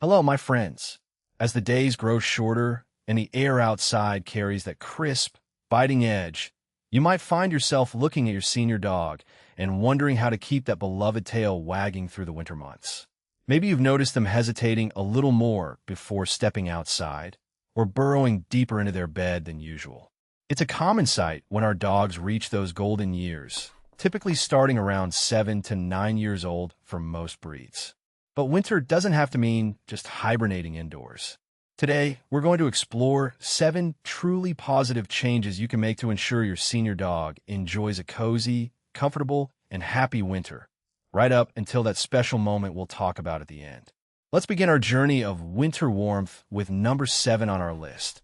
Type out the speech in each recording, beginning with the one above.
Hello, my friends. As the days grow shorter and the air outside carries that crisp, biting edge, you might find yourself looking at your senior dog and wondering how to keep that beloved tail wagging through the winter months. Maybe you've noticed them hesitating a little more before stepping outside or burrowing deeper into their bed than usual. It's a common sight when our dogs reach those golden years, typically starting around 7 to 9 years old for most breeds. But winter doesn't have to mean just hibernating indoors. Today, we're going to explore 7 truly positive changes you can make to ensure your senior dog enjoys a cozy, comfortable, and happy winter, right up until that special moment we'll talk about at the end. Let's begin our journey of winter warmth with number 7 on our list: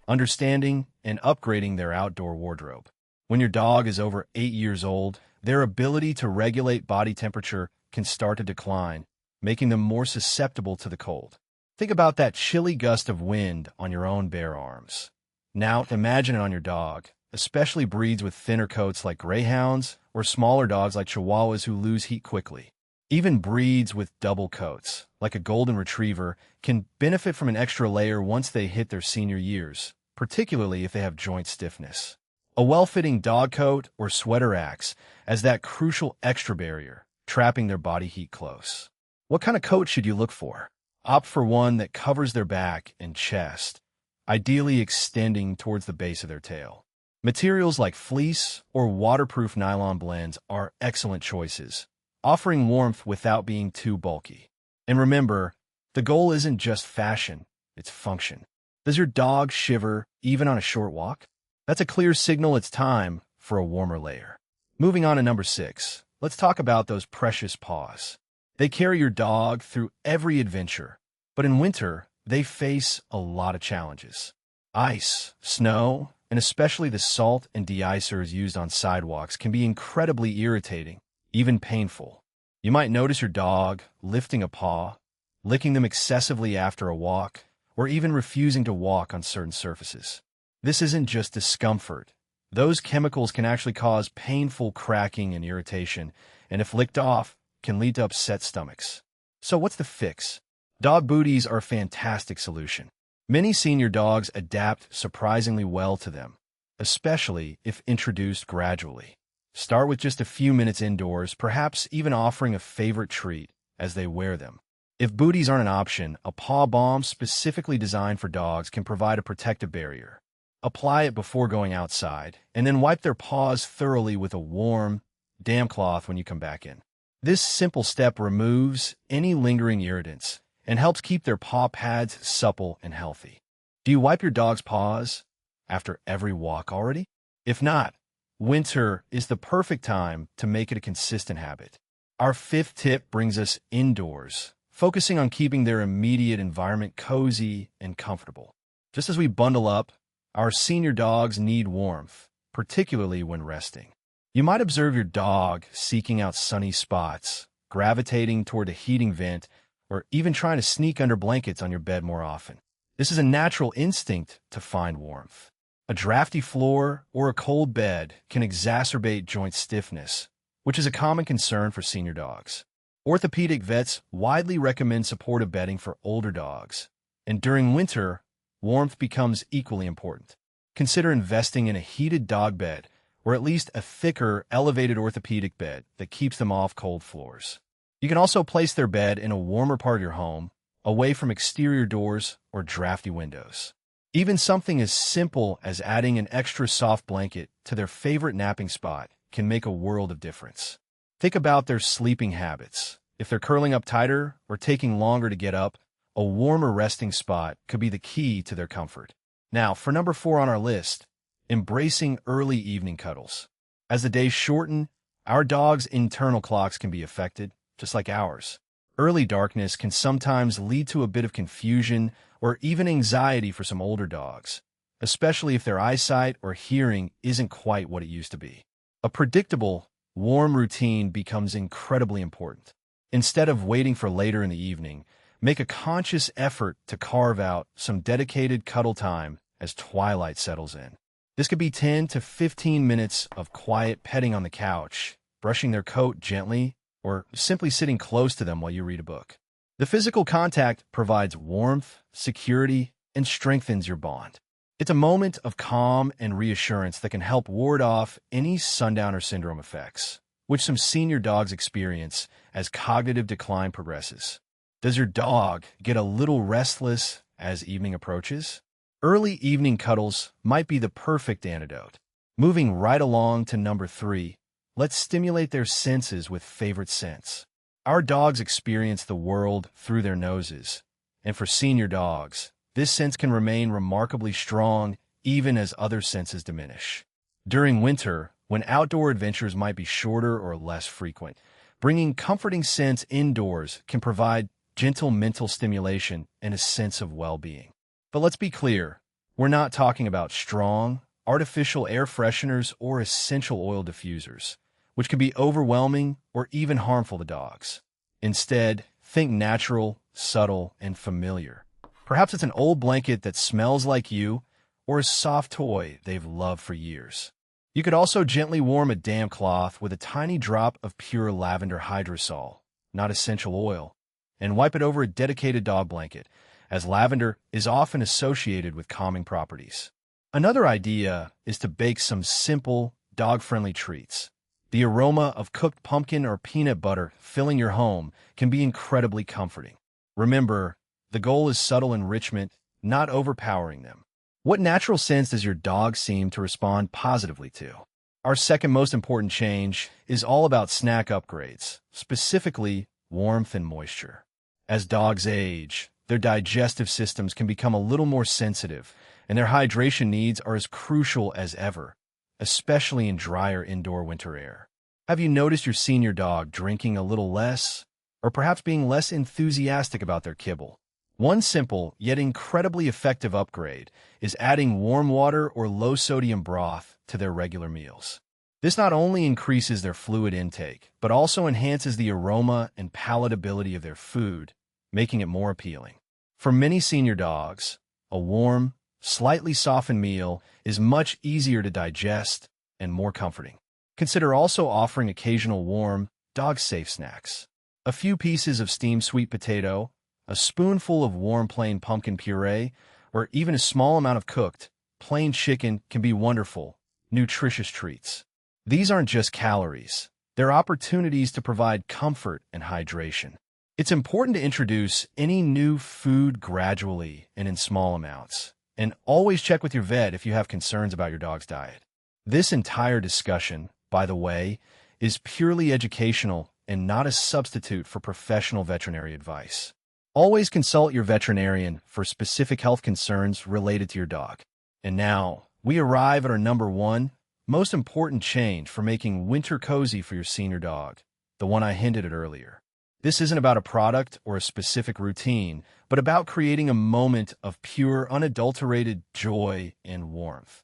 understanding and upgrading their outdoor wardrobe. When your dog is over 8 years old, their ability to regulate body temperature can start to decline, making them more susceptible to the cold. Think about that chilly gust of wind on your own bare arms. Now imagine it on your dog, especially breeds with thinner coats like greyhounds or smaller dogs like chihuahuas who lose heat quickly. Even breeds with double coats, like a golden retriever, can benefit from an extra layer once they hit their senior years, particularly if they have joint stiffness. A well-fitting dog coat or sweater acts as that crucial extra barrier, trapping their body heat close. What kind of coat should you look for? Opt for one that covers their back and chest, ideally extending towards the base of their tail. Materials like fleece or waterproof nylon blends are excellent choices, offering warmth without being too bulky. And remember, the goal isn't just fashion, it's function. Does your dog shiver even on a short walk? That's a clear signal it's time for a warmer layer. Moving on to number 6, let's talk about those precious paws. They carry your dog through every adventure, but in winter, they face a lot of challenges. Ice, snow, and especially the salt and de-icers used on sidewalks can be incredibly irritating, even painful. You might notice your dog lifting a paw, licking them excessively after a walk, or even refusing to walk on certain surfaces. This isn't just discomfort. Those chemicals can actually cause painful cracking and irritation, and if licked off, can lead to upset stomachs. So what's the fix? Dog booties are a fantastic solution. Many senior dogs adapt surprisingly well to them, especially if introduced gradually. Start with just a few minutes indoors, perhaps even offering a favorite treat as they wear them. If booties aren't an option, a paw balm specifically designed for dogs can provide a protective barrier. Apply it before going outside, and then wipe their paws thoroughly with a warm, damp cloth when you come back in. This simple step removes any lingering irritants and helps keep their paw pads supple and healthy. Do you wipe your dog's paws after every walk already? If not, winter is the perfect time to make it a consistent habit. Our 5th tip brings us indoors, focusing on keeping their immediate environment cozy and comfortable. Just as we bundle up, our senior dogs need warmth, particularly when resting. You might observe your dog seeking out sunny spots, gravitating toward a heating vent, or even trying to sneak under blankets on your bed more often. This is a natural instinct to find warmth. A drafty floor or a cold bed can exacerbate joint stiffness, which is a common concern for senior dogs. Orthopedic vets widely recommend supportive bedding for older dogs, and during winter, warmth becomes equally important. Consider investing in a heated dog bed, or at least a thicker, elevated orthopedic bed that keeps them off cold floors. You can also place their bed in a warmer part of your home, away from exterior doors or drafty windows. Even something as simple as adding an extra soft blanket to their favorite napping spot can make a world of difference. Think about their sleeping habits. If they're curling up tighter or taking longer to get up, a warmer resting spot could be the key to their comfort. Now, for number 4 on our list, embracing early evening cuddles. As the days shorten, our dogs' internal clocks can be affected, just like ours. Early darkness can sometimes lead to a bit of confusion or even anxiety for some older dogs, especially if their eyesight or hearing isn't quite what it used to be. A predictable, warm routine becomes incredibly important. Instead of waiting for later in the evening, make a conscious effort to carve out some dedicated cuddle time as twilight settles in. This could be 10 to 15 minutes of quiet petting on the couch, brushing their coat gently, or simply sitting close to them while you read a book. The physical contact provides warmth, security, and strengthens your bond. It's a moment of calm and reassurance that can help ward off any sundowner syndrome effects, which some senior dogs experience as cognitive decline progresses. Does your dog get a little restless as evening approaches? Early evening cuddles might be the perfect antidote. Moving right along to number 3, let's stimulate their senses with favorite scents. Our dogs experience the world through their noses, and for senior dogs, this sense can remain remarkably strong even as other senses diminish. During winter, when outdoor adventures might be shorter or less frequent, bringing comforting scents indoors can provide gentle mental stimulation and a sense of well-being. But let's be clear, we're not talking about strong, artificial air fresheners or essential oil diffusers, which can be overwhelming or even harmful to dogs. Instead, think natural, subtle, and familiar. Perhaps it's an old blanket that smells like you, or a soft toy they've loved for years. You could also gently warm a damp cloth with a tiny drop of pure lavender hydrosol, not essential oil, and wipe it over a dedicated dog blanket, as lavender is often associated with calming properties. Another idea is to bake some simple, dog-friendly treats. The aroma of cooked pumpkin or peanut butter filling your home can be incredibly comforting. Remember, the goal is subtle enrichment, not overpowering them. What natural scents does your dog seem to respond positively to? Our second most important change is all about snack upgrades, specifically warmth and moisture. As dogs age, their digestive systems can become a little more sensitive, and their hydration needs are as crucial as ever, especially in drier indoor winter air. Have you noticed your senior dog drinking a little less, or perhaps being less enthusiastic about their kibble? One simple, yet incredibly effective upgrade is adding warm water or low-sodium broth to their regular meals. This not only increases their fluid intake, but also enhances the aroma and palatability of their food, making it more appealing. For many senior dogs, a warm, slightly softened meal is much easier to digest and more comforting. Consider also offering occasional warm, dog-safe snacks. A few pieces of steamed sweet potato, a spoonful of warm plain pumpkin puree, or even a small amount of cooked, plain chicken can be wonderful, nutritious treats. These aren't just calories. They're opportunities to provide comfort and hydration. It's important to introduce any new food gradually and in small amounts, and always check with your vet if you have concerns about your dog's diet. This entire discussion, by the way, is purely educational and not a substitute for professional veterinary advice. Always consult your veterinarian for specific health concerns related to your dog. And now, we arrive at our number 1, most important change for making winter cozy for your senior dog, the one I hinted at earlier. This isn't about a product or a specific routine, but about creating a moment of pure, unadulterated joy and warmth.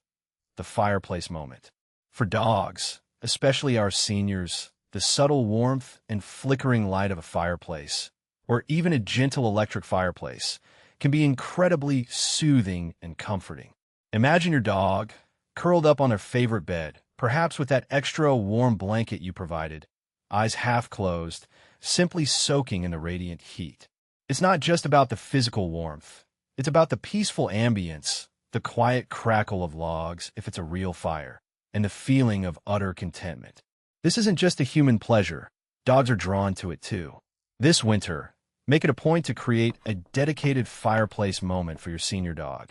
The fireplace moment. For dogs, especially our seniors, the subtle warmth and flickering light of a fireplace, or even a gentle electric fireplace, can be incredibly soothing and comforting. Imagine your dog curled up on their favorite bed, perhaps with that extra warm blanket you provided, eyes half closed, simply soaking in the radiant heat. It's not just about the physical warmth. It's about the peaceful ambience, the quiet crackle of logs if it's a real fire, and the feeling of utter contentment. This isn't just a human pleasure. Dogs are drawn to it too. This winter, make it a point to create a dedicated fireplace moment for your senior dog,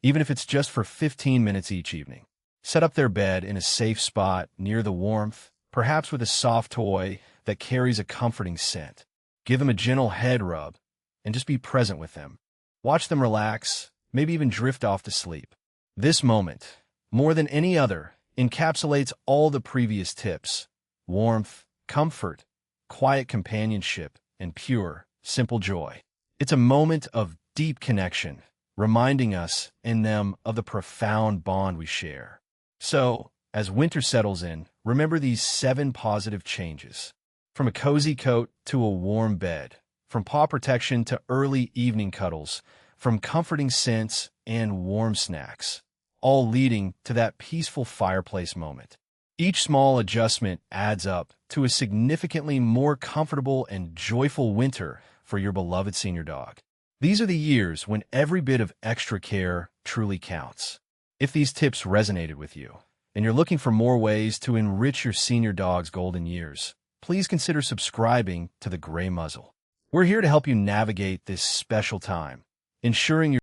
even if it's just for 15 minutes each evening. Set up their bed in a safe spot near the warmth, perhaps with a soft toy that carries a comforting scent. Give them a gentle head rub, and just be present with them. Watch them relax, maybe even drift off to sleep. This moment, more than any other, encapsulates all the previous tips: warmth, comfort, quiet companionship, and pure, simple joy. It's a moment of deep connection, reminding us and them of the profound bond we share. So, as winter settles in, remember these 7 positive changes. From a cozy coat to a warm bed, from paw protection to early evening cuddles, from comforting scents and warm snacks, all leading to that peaceful fireplace moment. Each small adjustment adds up to a significantly more comfortable and joyful winter for your beloved senior dog. These are the years when every bit of extra care truly counts. If these tips resonated with you, and you're looking for more ways to enrich your senior dog's golden years, please consider subscribing to the Gray Muzzle. We're here to help you navigate this special time, ensuring your